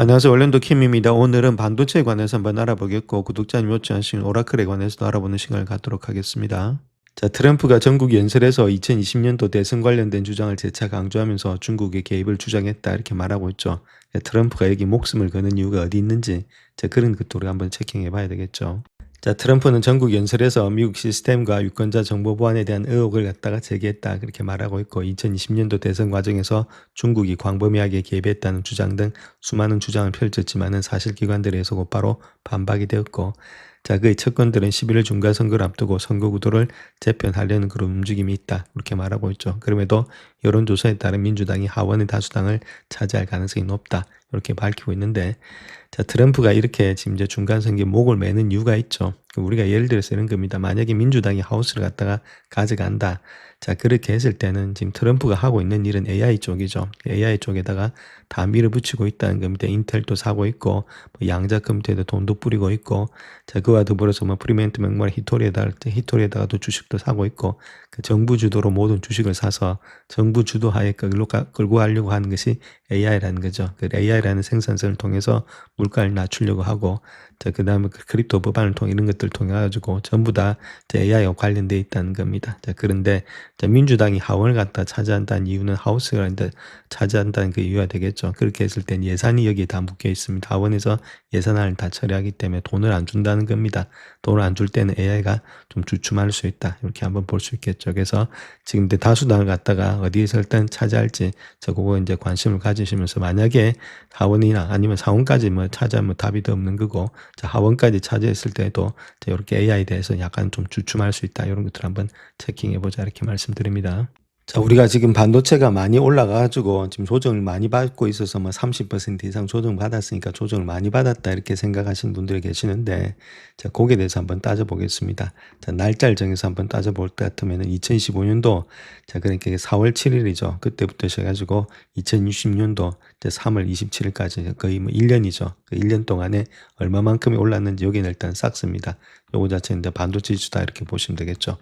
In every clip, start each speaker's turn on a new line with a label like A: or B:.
A: 안녕하세요. 원년도 킴입니다. 오늘은 반도체에 관해서 한번 알아보겠고 구독자님 요청하신 오라클에 관해서도 알아보는 시간을 갖도록 하겠습니다. 자, 트럼프가 전국 연설에서 2020년도 대선 관련된 주장을 재차 강조하면서 중국의 개입을 주장했다 이렇게 말하고 있죠. 트럼프가 여기 목숨을 거는 이유가 어디 있는지 그런 것도 우리가 한번 체킹해 봐야 되겠죠. 자, 트럼프는 전국 연설에서 미국 시스템과 유권자 정보 보안에 대한 의혹을 갖다가 제기했다 그렇게 말하고 있고 2020년도 대선 과정에서 중국이 광범위하게 개입했다는 주장 등 수많은 주장을 펼쳤지만은 사실기관들에서 곧바로 반박이 되었고 자, 그의 측근들은 11월 중간선거를 앞두고 선거 구도를 재편하려는 그런 움직임이 있다 이렇게 말하고 있죠. 그럼에도 여론조사에 따른 민주당이 하원의 다수당을 차지할 가능성이 높다 이렇게 밝히고 있는데 자, 트럼프가 이렇게 지금 이제 중간 선거에 목을 매는 이유가 있죠. 우리가 예를 들어서 이런 겁니다. 만약에 민주당이 하우스를 갖다가 가져간다. 자, 그렇게 했을 때는 지금 트럼프가 하고 있는 일은 AI 쪽이죠. AI 쪽에다가 다 밀어붙이고 있다는 겁니다. 인텔도 사고 있고, 뭐 양자 컴퓨터에도 돈도 뿌리고 있고, 자, 그와 더불어서 뭐 프리멘트 맥모리 히토리에다가도 주식도 사고 있고, 그 정부 주도로 모든 주식을 사서 정부 주도하에 끌고 가려고 하는 것이 AI라는 거죠. 그 AI라는 생산성을 통해서 물가를 낮추려고 하고, 자, 그 다음에 그 크립토 법안을 통해 이런 것들을 통해 가지고 전부 다 AI와 관련되어 있다는 겁니다. 자, 그런데 자, 민주당이 하원을 갖다 차지한다는 이유는 하우스가 차지한다는 그 이유가 되겠죠. 그렇게 했을 땐 예산이 여기에 다 묶여 있습니다. 하원에서 예산안을 다 처리하기 때문에 돈을 안 준다는 겁니다. 돈을 안 줄 때는 AI가 좀 주춤할 수 있다. 이렇게 한번 볼 수 있겠죠. 그래서 지금 다수당을 갖다가 어디에서 일단 차지할지 저 그거 이제 관심을 가지시면서 만약에 하원이나 아니면 상원까지 뭐 차지하면 답이 더 없는 거고 자, 하원까지 차지했을 때도 이렇게 AI에 대해서 약간 좀 주춤할 수 있다. 이런 것들 한번 체킹해 보자 이렇게 말씀드립니다. 자, 우리가 지금 반도체가 많이 올라가가지고 지금 조정을 많이 받고 있어서 뭐 30% 이상 조정 받았으니까 조정을 많이 받았다 이렇게 생각하시는 분들이 계시는데 자, 거기에 대해서 한번 따져보겠습니다. 자, 날짜를 정해서 한번 따져볼 것 같으면 2015년도 자, 그러니까 4월 7일이죠. 그때부터 시작해가지고 2060년도 3월 27일까지 거의 뭐 1년이죠. 그 1년 동안에 얼마만큼이 올랐는지 여기는 일단 싹습니다. 요거 자체는 이제 반도체 지수다 이렇게 보시면 되겠죠.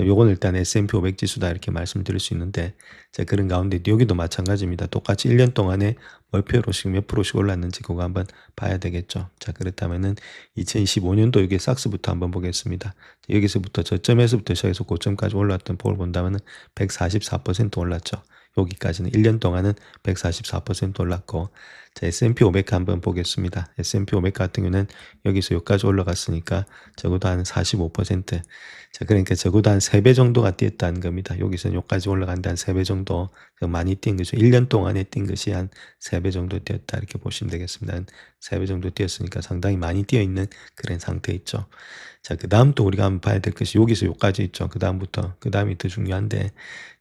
A: 요건 일단 S&P 500 지수다 이렇게 말씀드릴 수 있는데 자, 그런 가운데 여기도 마찬가지입니다. 똑같이 1년 동안에 몇 프로씩 몇 프로씩 올랐는지 그거 한번 봐야 되겠죠. 자, 그렇다면은 2015년도 여기 삭스부터 한번 보겠습니다. 여기서부터 저점에서부터 시작해서 고점까지 올랐던 폭을 본다면은 144% 올랐죠. 여기까지는 1년 동안은 144% 올랐고 자, S&P 500 한번 보겠습니다. S&P 500 같은 경우는 여기서 여기까지 올라갔으니까 적어도 한 45%. 자, 그러니까 적어도 한 3배 정도가 뛰었다는 겁니다. 여기서 여기까지 올라간데 한 3배 정도 많이 뛴 거죠. 1년 동안에 뛴 것이 한 3배 정도 뛰었다 이렇게 보시면 되겠습니다. 한 3배 정도 뛰었으니까 상당히 많이 뛰어 있는 그런 상태 있죠. 자, 그 다음 또 우리가 한번 봐야 될 것이 여기서 여기까지 있죠. 그 다음부터, 그 다음이 더 중요한데,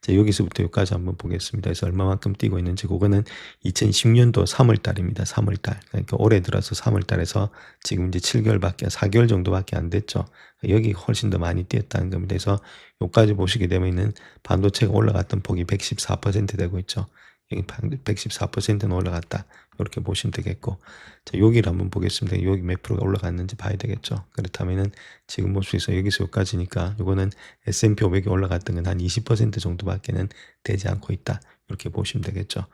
A: 자, 여기서부터 여기까지 한번 보겠습니다. 그래서 얼마만큼 뛰고 있는지, 그거는 2010년도 3월 달입니다. 3월 달. 그러니까 올해 들어서 3월 달에서 지금 이제 7개월밖에, 4개월 정도밖에 안 됐죠. 여기 훨씬 더 많이 뛰었다는 겁니다. 그래서 여기까지 보시게 되면은 반도체가 올라갔던 폭이 114% 되고 있죠. 여기 114%는 올라갔다. 이렇게 보시면 되겠고. 자, 여기를 한번 보겠습니다. 여기 몇 프로가 올라갔는지 봐야 되겠죠. 그렇다면은 지금 볼 수 있어. 여기서 여기까지니까 이거는 S&P 500이 올라갔던 건 한 20% 정도밖에는 되지 않고 있다. 이렇게 보시면 되겠죠.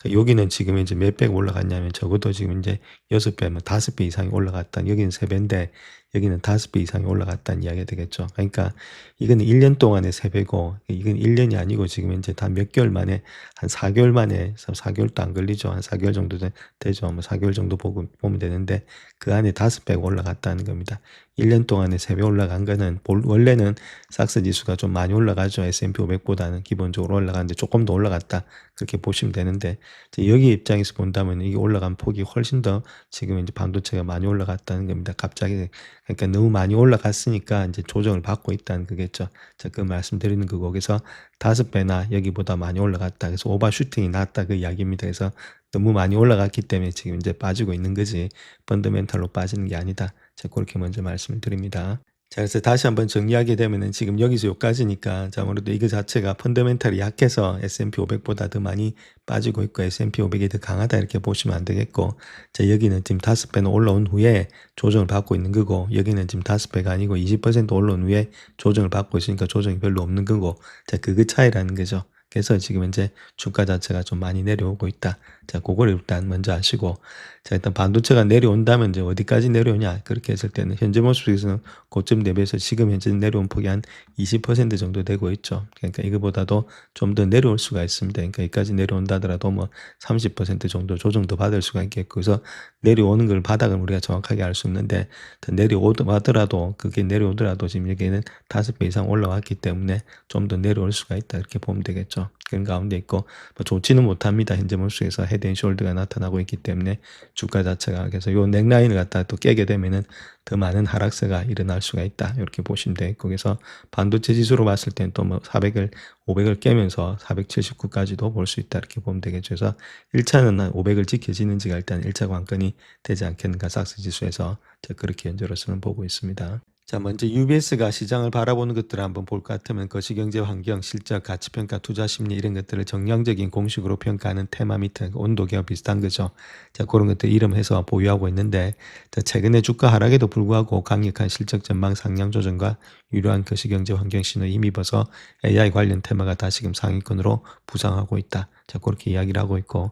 A: 여기는 지금 이제 몇 배가 올라갔냐면 적어도 지금 이제 6배, 뭐 5배 이상이 올라갔다. 여기는 3배인데 여기는 5배 이상이 올라갔다는 이야기가 되겠죠. 그러니까 이건 1년 동안의 3배고 이건 1년이 아니고 지금 이제 다 몇 개월 만에 한 4개월 만에 4개월도 안 걸리죠. 한 4개월 정도 되죠. 뭐 4개월 정도 보면 되는데 그 안에 5배가 올라갔다는 겁니다. 1년 동안에 3배 올라간 거는 원래는 삭스 지수가 좀 많이 올라가죠. S&P 500보다는 기본적으로 올라가는데 조금 더 올라갔다. 그렇게 보시면 되는데 여기 입장에서 본다면 이게 올라간 폭이 훨씬 더 지금 이제 반도체가 많이 올라갔다는 겁니다. 갑자기 그러니까 너무 많이 올라갔으니까 이제 조정을 받고 있다는 거겠죠. 자, 그 말씀드리는 거고 그래서 5배나 여기보다 많이 올라갔다. 그래서 오버슈팅이 났다 그 이야기입니다. 그래서 너무 많이 올라갔기 때문에 지금 이제 빠지고 있는 거지 펀더멘탈로 빠지는 게 아니다. 제가 그렇게 먼저 말씀을 드립니다. 자, 그래서 다시 한번 정리하게 되면은 지금 여기서 여기까지니까 자, 아무래도 이거 자체가 펀더멘탈이 약해서 S&P 500보다 더 많이 빠지고 있고 S&P 500이 더 강하다 이렇게 보시면 안 되겠고 자, 여기는 지금 5배는 올라온 후에 조정을 받고 있는 거고 여기는 지금 5배가 아니고 20% 올라온 후에 조정을 받고 있으니까 조정이 별로 없는 거고 자, 그거 차이라는 거죠. 그래서 지금 이제 주가 자체가 좀 많이 내려오고 있다. 자, 그거를 일단 먼저 아시고, 자, 일단 반도체가 내려온다면 이제 어디까지 내려오냐? 그렇게 했을 때는 현재 모습에서는 고점 대비해서 지금 현재 내려온 폭이 한 20% 정도 되고 있죠. 그러니까 이거보다도 좀 더 내려올 수가 있습니다. 그러니까 여기까지 내려온다 하더라도 뭐 30% 정도 조정도 받을 수가 있겠고, 그래서 내려오는 걸 바닥을 우리가 정확하게 알 수 있는데, 더 내려오더라도, 그게 내려오더라도 지금 여기는 5배 이상 올라왔기 때문에 좀 더 내려올 수가 있다. 이렇게 보면 되겠죠. 그런 가운데 있고, 뭐 좋지는 못합니다. 현재 모습에서 헤드앤숄더가 나타나고 있기 때문에 주가 자체가. 그래서 요 넥라인을 갖다가 또 깨게 되면은 더 많은 하락세가 일어날 수가 있다. 이렇게 보시면 되겠고, 그래서 반도체 지수로 봤을 때는 또 뭐 400을 500을 깨면서 479까지도 볼 수 있다. 이렇게 보면 되겠죠. 그래서 1차는 500을 지켜지는지가 일단 1차 관건이 되지 않겠는가, 삭스 지수에서. 그렇게 현재로서는 보고 있습니다. 자, 먼저 UBS가 시장을 바라보는 것들을 한번 볼 것 같으면 거시경제 환경, 실적, 가치평가, 투자 심리 이런 것들을 정량적인 공식으로 평가하는 테마 밑에 온도계와 비슷한 거죠. 자, 그런 것들 이름해서 보유하고 있는데, 자, 최근에 주가 하락에도 불구하고 강력한 실적 전망 상향 조정과 유효한 거시경제 환경 신호에 힘입어서 AI 관련 테마가 다시금 상위권으로 부상하고 있다. 자, 그렇게 이야기를 하고 있고,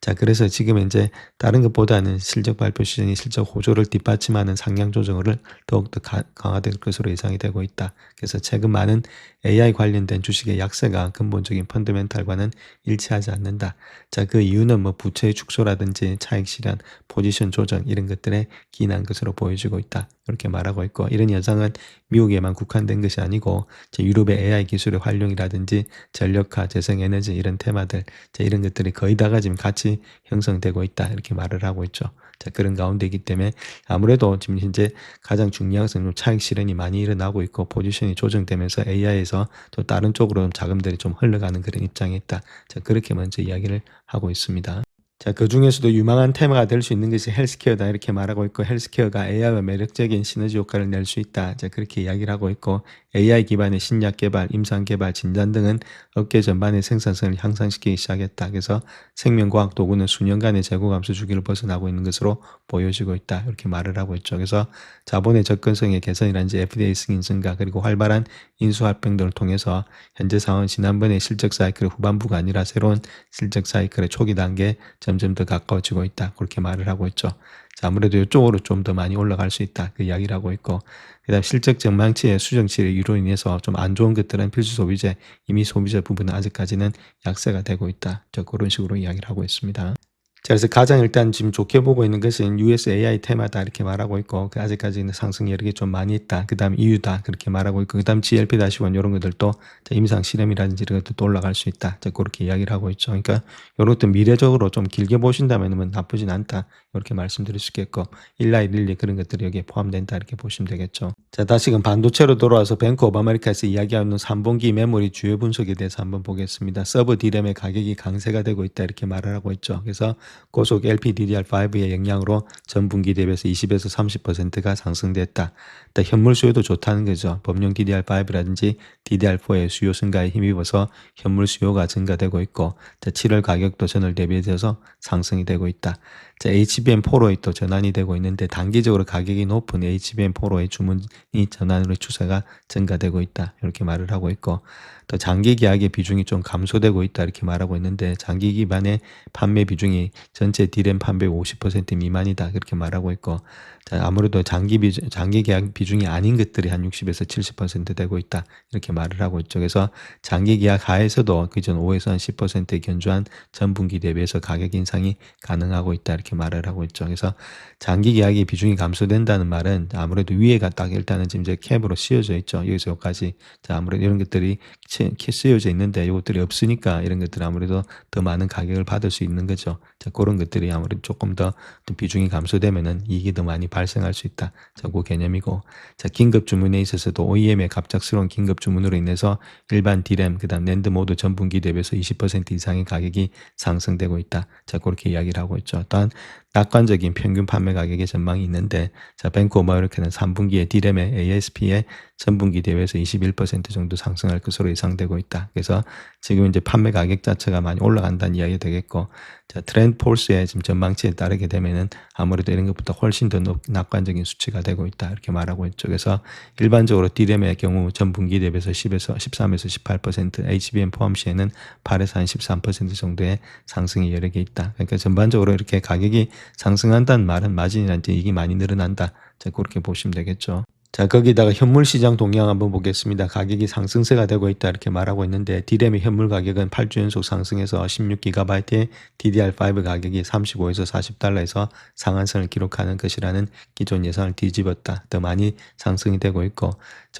A: 자, 그래서 지금 이제 다른 것보다는 실적 발표 시즌이 실적 호조를 뒷받침하는 상향 조정을 더욱더 강화될 것으로 예상이 되고 있다. 그래서 최근 많은 AI 관련된 주식의 약세가 근본적인 펀더멘탈과는 일치하지 않는다. 자, 그 이유는 뭐 부채의 축소라든지 차익 실현, 포지션 조정 이런 것들에 기인한 것으로 보여지고 있다. 이렇게 말하고 있고, 이런 현상은 미국에만 국한된 것이 아니고 유럽의 AI 기술의 활용이라든지 전력화, 재생에너지 이런 테마들, 자, 이런 것들이 거의 다가 지금 같이 형성되고 있다. 이렇게 말을 하고 있죠. 자, 그런 가운데이기 때문에 아무래도 지금 현재 가장 중요한 것은 차익 실현이 많이 일어나고 있고 포지션이 조정되면서 AI에서 또 다른 쪽으로 자금들이 좀 흘러가는 그런 입장에 있다. 자, 그렇게 먼저 이야기를 하고 있습니다. 자, 그 중에서도 유망한 테마가 될 수 있는 것이 헬스케어다. 이렇게 말하고 있고, 헬스케어가 AI와 매력적인 시너지 효과를 낼 수 있다. 자, 그렇게 이야기를 하고 있고, AI 기반의 신약 개발, 임상 개발, 진단 등은 업계 전반의 생산성을 향상시키기 시작했다. 그래서 생명과학 도구는 수년간의 재고 감소 주기를 벗어나고 있는 것으로 보여지고 있다. 이렇게 말을 하고 있죠. 그래서 자본의 접근성의 개선이라든지 FDA 승인 증가, 그리고 활발한 인수 합병 등을 통해서 현재 상황은 지난번의 실적 사이클의 후반부가 아니라 새로운 실적 사이클의 초기 단계에 점점 더 가까워지고 있다. 그렇게 말을 하고 있죠. 자, 아무래도 이쪽으로 좀 더 많이 올라갈 수 있다. 그 이야기를 하고 있고, 그다음 실적 전망치의 수정치의 이로 인해서 좀 안 좋은 것들은 필수 소비재, 이미 소비재 부분은 아직까지는 약세가 되고 있다. 자, 그런 식으로 이야기를 하고 있습니다. 자, 그래서 가장 일단 지금 좋게 보고 있는 것은 US AI 테마다 이렇게 말하고 있고, 그 아직까지는 상승 여력이 좀 많이 있다. 그 다음 EU다. 그렇게 말하고 있고, 그 다음 GLP-1 이런 것들도 임상 실험이라든지 이런 것도 또 올라갈 수 있다. 자, 그렇게 이야기를 하고 있죠. 그러니까 이런 것도 미래적으로 좀 길게 보신다면 나쁘진 않다. 이렇게 말씀드릴 수 있겠고, 일라이릴리 그런 것들이 여기에 포함된다. 이렇게 보시면 되겠죠. 자, 다시금 반도체로 돌아와서 뱅크 오브 아메리카에서 이야기하는 3분기 메모리 주요 분석에 대해서 한번 보겠습니다. 서버 D램의 가격이 강세가 되고 있다. 이렇게 말을 하고 있죠. 그래서 고속 LPDDR5의 영향으로 전분기 대비해서 20에서 30%가 상승됐다. 현물 수요도 좋다는 거죠. 범용 DDR5라든지 DDR4의 수요 증가에 힘입어서 현물 수요가 증가되고 있고, 7월 가격도 전월 대비해서 상승이 되고 있다. HBM4로의 또 전환이 되고 있는데 단기적으로 가격이 높은 HBM4로의 주문이 전환으로 추세가 증가되고 있다. 이렇게 말을 하고 있고, 또 장기 계약의 비중이 좀 감소되고 있다. 이렇게 말하고 있는데 장기 기반의 판매 비중이 전체 D램 판매 50% 미만이다. 그렇게 말하고 있고, 자, 아무래도 장기 계약 비중이 아닌 것들이 한 60에서 70% 되고 있다. 이렇게 말을 하고 있죠. 그래서 장기 계약 하에서도 그전 5에서 한 10%의 견조한 전분기 대비해서 가격 인상이 가능하고 있다. 이렇게 말을 하고 있죠. 그래서 장기 계약의 비중이 감소된다는 말은 아무래도 위에가 딱 일단은 지금 이제 캡으로 씌워져 있죠. 여기서 여기까지. 자, 아무래도 이런 것들이 씌워져 있는데 이것들이 없으니까 이런 것들 아무래도 더 많은 가격을 받을 수 있는 거죠. 자, 그런 것들이 아무래도 조금 더 비중이 감소되면은 이익이 더 많이 발생할 수 있다. 자, 그 개념이고. 자, 긴급 주문에 있어서도 OEM의 갑작스러운 긴급 주문으로 인해서 일반 D램, 그다음 낸드 모두 전분기 대비해서 20% 이상의 가격이 상승되고 있다. 자, 그렇게 이야기를 하고 있죠. 또한 낙관적인 평균 판매 가격의 전망이 있는데, 자, 뱅크 오브 아메리카는 3분기에 D램의 ASP의 전분기 대비해서 21% 정도 상승할 것으로 예상되고 있다. 그래서 지금 이제 판매 가격 자체가 많이 올라간다는 이야기가 되겠고, 자, 트렌드 폴스의 지금 전망치에 따르게 되면은 아무래도 이런 것보다 훨씬 더 낙관적인 수치가 되고 있다. 이렇게 말하고 있죠. 그래서 일반적으로 D램의 경우 전분기 대비해서 10에서 13에서 18%, HBM 포함 시에는 8에서 한 13% 정도의 상승이 여러 개 있다. 그러니까 전반적으로 이렇게 가격이 상승한다는 말은 마진이란 이익이 많이 늘어난다. 자, 그렇게 보시면 되겠죠. 자, 거기다가 현물 시장 동향 한번 보겠습니다. 가격이 상승세가 되고 있다 이렇게 말하고 있는데, D램의 현물 가격은 8주 연속 상승해서 16GB의 DDR5 가격이 35에서 40달러에서 상한선을 기록하는 것이라는 기존 예상을 뒤집었다. 더 많이 상승이 되고 있고,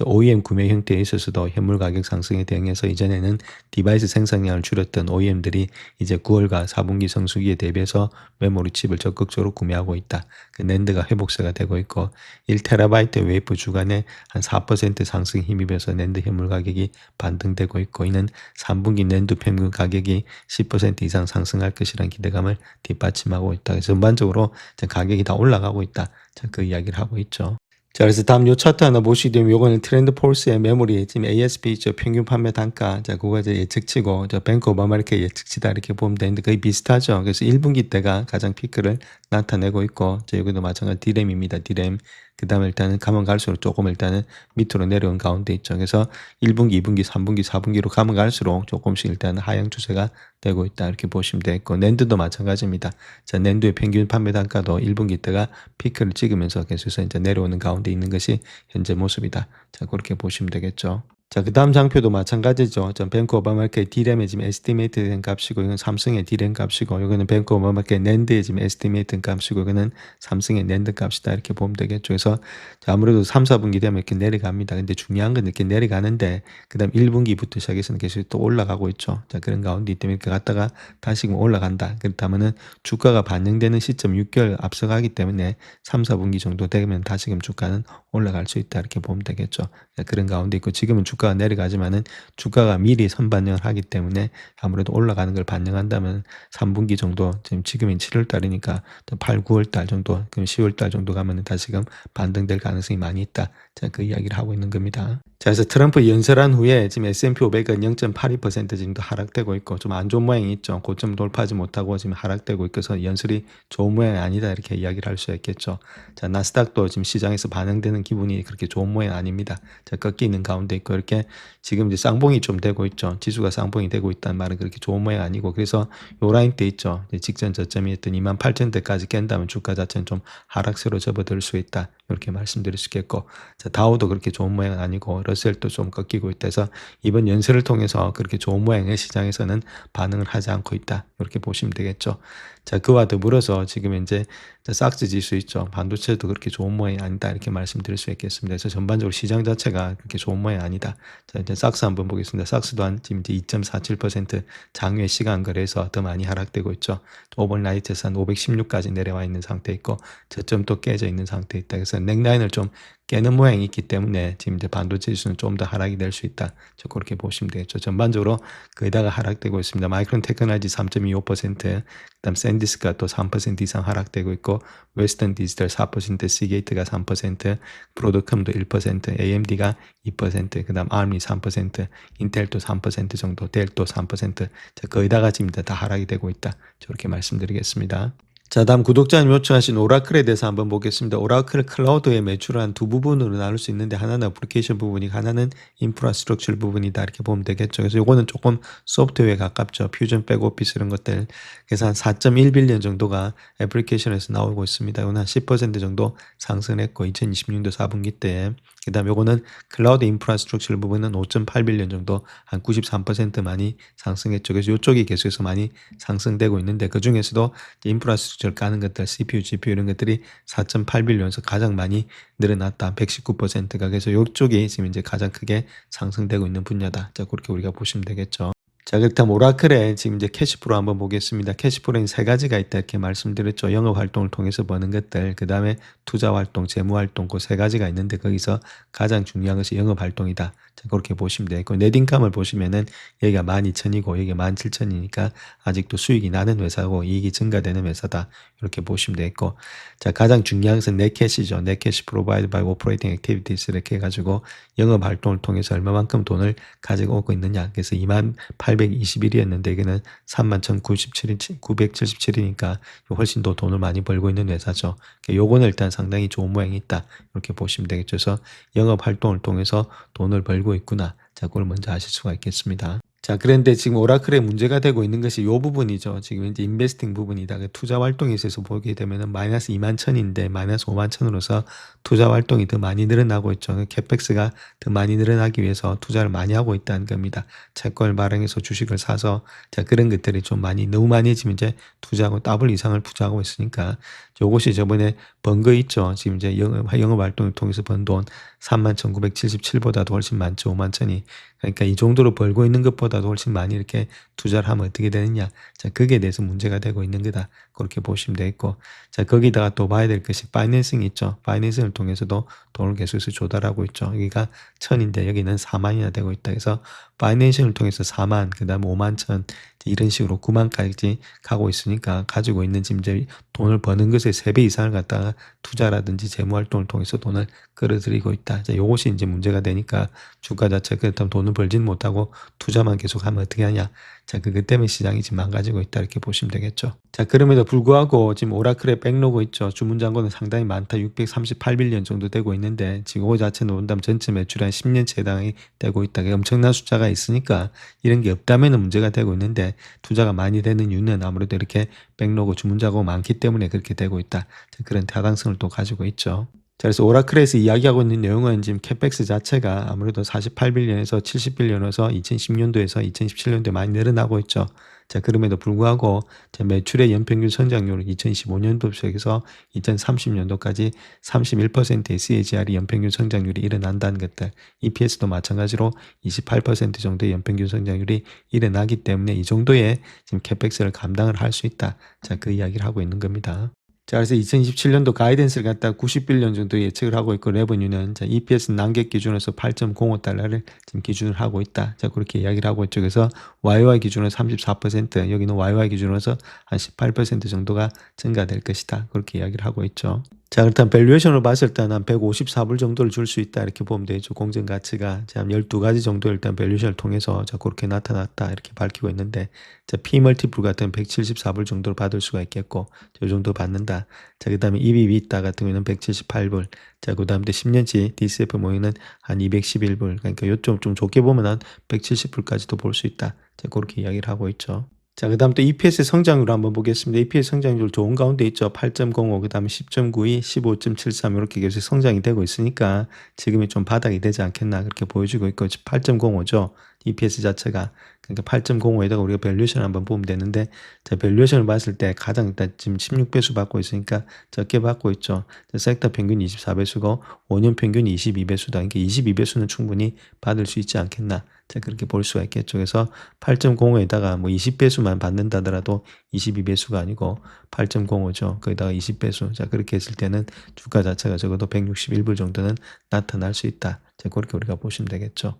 A: OEM 구매 형태에 있어서도 현물 가격 상승에 대응해서 이전에는 디바이스 생산량을 줄였던 OEM들이 이제 9월과 4분기 성수기에 대비해서 메모리 칩을 적극적으로 구매하고 있다. 그 낸드가 회복세가 되고 있고, 1TB 웨이프 주간에 한 4% 상승 힘입어서 낸드 현물 가격이 반등되고 있고, 이는 3분기 낸드 평균 가격이 10% 이상 상승할 것이라는 기대감을 뒷받침하고 있다. 그래서 전반적으로 가격이 다 올라가고 있다. 그 이야기를 하고 있죠. 자, 그래서 다음 요 차트 하나 보시게 되면 요거는 트렌드 폴스의 메모리 지금 ASP 평균 판매 단가, 자 그거 이제 예측치고 뱅크 오브 아메리카 예측치다 이렇게 보면 되는데 거의 비슷하죠. 그래서 1분기 때가 가장 피크를 나타내고 있고, 여기도 마찬가지 D램입니다. D램. 그 다음에 일단은 가면 갈수록 조금 일단은 밑으로 내려온 가운데 있죠. 그래서 1분기, 2분기, 3분기, 4분기로 가면 갈수록 조금씩 일단 하향 추세가 되고 있다 이렇게 보시면 되겠고, 낸드도 마찬가지입니다. 자, 낸드의 평균 판매 단가도 1분기 때가 피크를 찍으면서 계속해서 이제 내려오는 가운데 있는 것이 현재 모습이다. 자, 그렇게 보시면 되겠죠. 자, 그 다음 장표도 마찬가지죠. 뱅크 오브 아메리카의 D램의 지금 에스티메이트 된 값이고, 이건 삼성의 D램 값이고, 이거는 뱅크 오브 아메리카의 낸드의 지금 에스티메이트 된 값이고, 이거는 삼성의 낸드 값이다 이렇게 보면 되겠죠. 그래서 아무래도 3, 4분기 되면 이렇게 내려갑니다. 근데 중요한 건 이렇게 내려가는데, 그 다음 1분기부터 시작해서는 계속 또 올라가고 있죠. 자, 그런 가운데 때문에 이렇게 갔다가 다시금 올라간다. 그렇다면은 주가가 반영되는 시점 6개월 앞서가기 때문에 3, 4분기 정도 되면 다시금 주가는 올라갈 수 있다 이렇게 보면 되겠죠. 자, 그런 가운데 있고, 지금은 주가가 내려가지만은 주가가 미리 선반영을 하기 때문에 아무래도 올라가는 걸 반영한다면 3분기 정도, 지금이 7월 달이니까 8, 9월 달 정도, 그럼 10월 달 정도 가면은 다시금 반등될 가능성이 많이 있다. 자, 그 이야기를 하고 있는 겁니다. 자, 그래서 트럼프 연설한 후에 지금 S&P 500은 0.82% 정도 하락되고 있고, 좀 안 좋은 모양이 있죠. 고점 돌파하지 못하고 지금 하락되고 있어서 연설이 좋은 모양이 아니다 이렇게 이야기를 할 수 있겠죠. 자, 나스닥도 지금 시장에서 반영되는 기분이 그렇게 좋은 모양 아닙니다. 자, 꺾이는 가운데 있고, 이렇게 지금 이제 쌍봉이 좀 되고 있죠. 지수가 쌍봉이 되고 있다는 말은 그렇게 좋은 모양 아니고, 그래서 요 라인 때 있죠. 직전 저점이었던 28,000대까지 깬다면 주가 자체는 좀 하락세로 접어들 수 있다. 이렇게 말씀드릴 수 있겠고, 자, 다우도 그렇게 좋은 모양은 아니고 러셀도 좀 꺾이고 있다 해서 이번 연설을 통해서 그렇게 좋은 모양의 시장에서는 반응을 하지 않고 있다. 이렇게 보시면 되겠죠. 자, 그와 더불어서 지금 이제 삭스 지수 있죠. 반도체도 그렇게 좋은 모양이 아니다. 이렇게 말씀드릴 수 있겠습니다. 그래서 전반적으로 시장 자체가 그렇게 좋은 모양이 아니다. 자, 이제 삭스 한번 보겠습니다. 삭스도 한 지금 이제 2.47% 장외 시간 거래에서 더 많이 하락되고 있죠. 오버나이트에서 한 516까지 내려와 있는 상태 있고, 저점도 깨져 있는 상태 있다. 그래서 넥라인을 좀 깨는 모양이 있기 때문에 지금 이제 반도체 지수는 좀 더 하락이 될 수 있다. 그렇게 보시면 되겠죠. 전반적으로 거의다가 하락되고 있습니다. 마이크론 테크놀로지 3.25%, 그다음 샌디스가 또 3% 이상 하락되고 있고, 웨스턴 디지털 4%, 시게이트가 3%, 브로드컴도 1%, AMD가 2%, 그다음 ARM이 3%, 인텔도 3% 정도, 델도 3%, 거의다가 지금 다 하락이 되고 있다. 저렇게 말씀드리겠습니다. 자, 다음 구독자님 요청하신 오라클에 대해서 한번 보겠습니다. 오라클 클라우드의 매출을 한 두 부분으로 나눌 수 있는데, 하나는 애플리케이션 부분이, 하나는 인프라스트럭처 부분이다 이렇게 보면 되겠죠. 그래서 요거는 조금 소프트웨어에 가깝죠. 퓨전 백오피스 이런 것들. 그래서 한 4.1빌리언 정도가 애플리케이션에서 나오고 있습니다. 이거는 한 10% 정도 상승했고, 2026년도 4분기 때. 그 다음 요거는 클라우드 인프라스트럭처 부분은 5.8빌리언 정도, 한 93% 많이 상승했죠. 그래서 이쪽이 계속해서 많이 상승되고 있는데, 그 중에서도 인프라스트럭처를 까는 것들, CPU, GPU 이런 것들이 4.8빌리언에서 가장 많이 늘어났다. 119%가. 그래서 이쪽이 지금 이제 가장 크게 상승되고 있는 분야다. 자, 그렇게 우리가 보시면 되겠죠. 자, 그렇다면 오라클에 지금 이제 캐시프로 한번 보겠습니다. 캐시프로는 세 가지가 있다 이렇게 말씀드렸죠. 영업 활동을 통해서 버는 것들, 그 다음에 투자 활동, 재무 활동, 그 세 가지가 있는데 거기서 가장 중요한 것이 영업 활동이다. 자, 그렇게 보시면 되고 넷인컴을 보시면은 여기가 12,000이고 여기가 17,000이니까 아직도 수익이 나는 회사고 이익이 증가되는 회사다. 이렇게 보시면 되겠고, 자, 가장 중요한 것은 넷캐시죠. 넷캐시 프로바이드 바이 오퍼레이팅 액티비티스 이렇게 해가지고 영업 활동을 통해서 얼마만큼 돈을 가지고 오고 있느냐. 그래서 2821이었는데 여기는 31,977이니까 훨씬 더 돈을 많이 벌고 있는 회사죠. 요거는 일단 상당히 좋은 모양이 있다. 이렇게 보시면 되겠죠. 그래서 영업 활동을 통해서 돈을 벌고 있구나. 자, 그걸 먼저 아실 수가 있겠습니다. 자, 그런데 지금 오라클에 문제가 되고 있는 것이 요 부분이죠. 지금 이제 인베스팅 부분이다. 투자 활동에 있어서 보게 되면은 마이너스 21,000인데 마이너스 51,000으로서 투자 활동이 더 많이 늘어나고 있죠. 캐펙스가 더 많이 늘어나기 위해서 투자를 많이 하고 있다는 겁니다. 채권을 발행해서 주식을 사서, 자, 그런 것들이 좀 많이, 너무 많이 해지면 이제 투자하고 더블 이상을 투자하고 있으니까 요것이 저번에 번 거 있죠. 지금 이제 영업 활동을 통해서 번 돈 31,977보다도 훨씬 많죠. 51,000이. 그러니까 이 정도로 벌고 있는 것보다도 훨씬 많이 이렇게 투자를 하면 어떻게 되느냐. 자, 거기에 대해서 문제가 되고 있는 거다. 그렇게 보시면 되겠고. 자, 거기다가 또 봐야 될 것이 파이낸싱이 있죠. 파이낸싱을 통해서도 돈을 계속해서 조달하고 있죠. 여기가 1,000인데 여기는 4만이나 되고 있다. 그래서 파이낸싱을 통해서 4만, 그 다음에 5만 1,000, 이런 식으로 9만까지 가고 있으니까 가지고 있는 지금 이제 돈을 버는 것의 3배 이상을 갖다가 투자라든지 재무 활동을 통해서 돈을 끌어들이고 있다. 자, 요것이 이제 문제가 되니까 주가 자체가 그렇다면 돈을 벌지는 못하고 투자만 계속하면 어떻게 하냐. 자, 그것 때문에 시장이 지금 망가지고 있다. 이렇게 보시면 되겠죠. 자, 그럼에도 불구하고 지금 오라클의 백로그 있죠. 주문 잔고는 상당히 많다. 638빌리언 정도 되고 있는데 지금 그 자체는 본다면 전체 매출의 한 10년치에 해당이 되고 있다. 엄청난 숫자가 있으니까 이런 게 없다면 문제가 되고 있는데 투자가 많이 되는 이유는 아무래도 이렇게 백로그 주문 잔고가 많기 때문에 그렇게 되고 있다. 자, 그런 타당성을 또 가지고 있죠. 자, 그래서 오라클에서 이야기하고 있는 내용은 지금 캐펙스 자체가 아무래도 48빌리언에서 70빌리언에서 2010년도에서 2017년도에 많이 늘어나고 있죠. 자, 그럼에도 불구하고 매출의 연평균 성장률은 2025년도 시작해서 2030년도까지 31%의 CAGR이 연평균 성장률이 일어난다는 것들. EPS도 마찬가지로 28% 정도의 연평균 성장률이 일어나기 때문에 이 정도의 지금 캐펙스를 감당을 할 수 있다. 자, 그 이야기를 하고 있는 겁니다. 자, 그래서 2027년도 가이던스를 갖다 90빌리언 정도 예측을 하고 있고, 레버뉴는 자, EPS 난객 기준에서 8.05달러를 지금 기준을 하고 있다. 자, 그렇게 이야기를 하고 있죠. 그래서 YY 기준으로 34%, 여기는 YY 기준으로서 한 18% 정도가 증가될 것이다. 그렇게 이야기를 하고 있죠. 자, 그렇다면 밸류에이션으로 봤을 때는 한 154불 정도를 줄 수 있다. 이렇게 보면 되죠. 공정 가치가. 자, 12가지 정도 일단 밸류에이션을 통해서 자, 그렇게 나타났다. 이렇게 밝히고 있는데, 자, P 멀티플 같은 174불 정도를 받을 수가 있겠고, 이 정도 받는다. 자, 그 다음에 EBITA 같은 경우는 178불. 자, 그 다음에 10년치 DCF 모이는 한 211불. 그러니까 요점 좀 좋게 보면 한 170불까지도 볼 수 있다. 자, 그렇게 이야기를 하고 있죠. 자, 그 다음 또 EPS 성장률 한번 보겠습니다. EPS 성장률 좋은 가운데 있죠. 8.05, 그 다음에 10.92, 15.73 이렇게 계속 성장이 되고 있으니까 지금이 좀 바닥이 되지 않겠나 그렇게 보여지고 있고, 8.05죠. EPS 자체가. 그러니까 8.05에다가 우리가 밸류에이션 한번 보면 되는데, 자, 밸류에이션을 봤을 때 가장 일단 지금 16배수 받고 있으니까 적게 받고 있죠. 섹터 평균 24배수고 5년 평균이 22배수다. 그러니까 22배수는 충분히 받을 수 있지 않겠나. 자, 그렇게 볼 수가 있겠죠. 그래서 8.05에다가 뭐 20배수만 받는다더라도 22배수가 아니고 8.05죠. 거기다가 20배수. 자, 그렇게 했을 때는 주가 자체가 적어도 161불 정도는 나타날 수 있다. 자, 그렇게 우리가 보시면 되겠죠.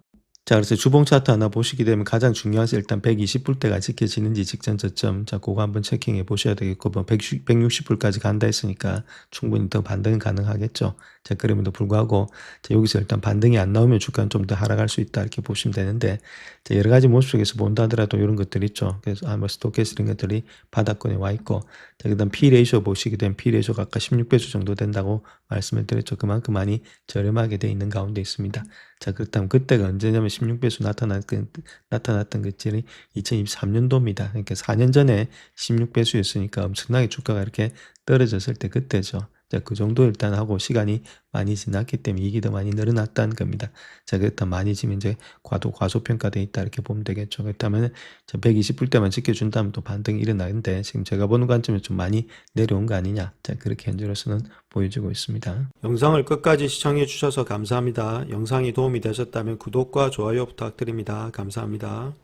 A: 자, 그래서 주봉 차트 하나 보시게 되면 가장 중요한 것은 일단 120불대가 지켜지는지 직전 저점. 자, 그거 한번 체킹해 보셔야 되겠고, 뭐 160불까지 간다 했으니까 충분히 더 반등은 가능하겠죠. 자, 그럼에도 불구하고, 자, 여기서 일단 반등이 안 나오면 주가는 좀 더 하락할 수 있다. 이렇게 보시면 되는데, 자, 여러 가지 모습 속에서 본다 하더라도 이런 것들이 있죠. 그래서 뭐 스토캐스 이런 것들이 바닥권에 와 있고, 자, 그 다음 P 레이쇼 보시게 되면 P 레이쇼가 아까 16배수 정도 된다고 말씀을 드렸죠. 그만큼 많이 저렴하게 돼 있는 가운데 있습니다. 자, 그렇다면 그때가 언제냐면 16배수 나타났던 것들이 2023년도입니다. 그러니까 4년 전에 16배수였으니까 엄청나게 주가가 이렇게 떨어졌을 때 그때죠. 자, 그 정도 일단 하고 시간이 많이 지났기 때문에 이익이 더 많이 늘어났다는 겁니다. 자, 그렇다면 많이 지금 이제 과소평가돼 있다 이렇게 보면 되겠죠. 그렇다면 120불대만 지켜준다면 또 반등이 일어나는데 지금 제가 보는 관점에 좀 많이 내려온 거 아니냐. 자, 그렇게 현재로서는 보여지고 있습니다. 영상을 끝까지 시청해 주셔서 감사합니다. 영상이 도움이 되셨다면 구독과 좋아요 부탁드립니다. 감사합니다.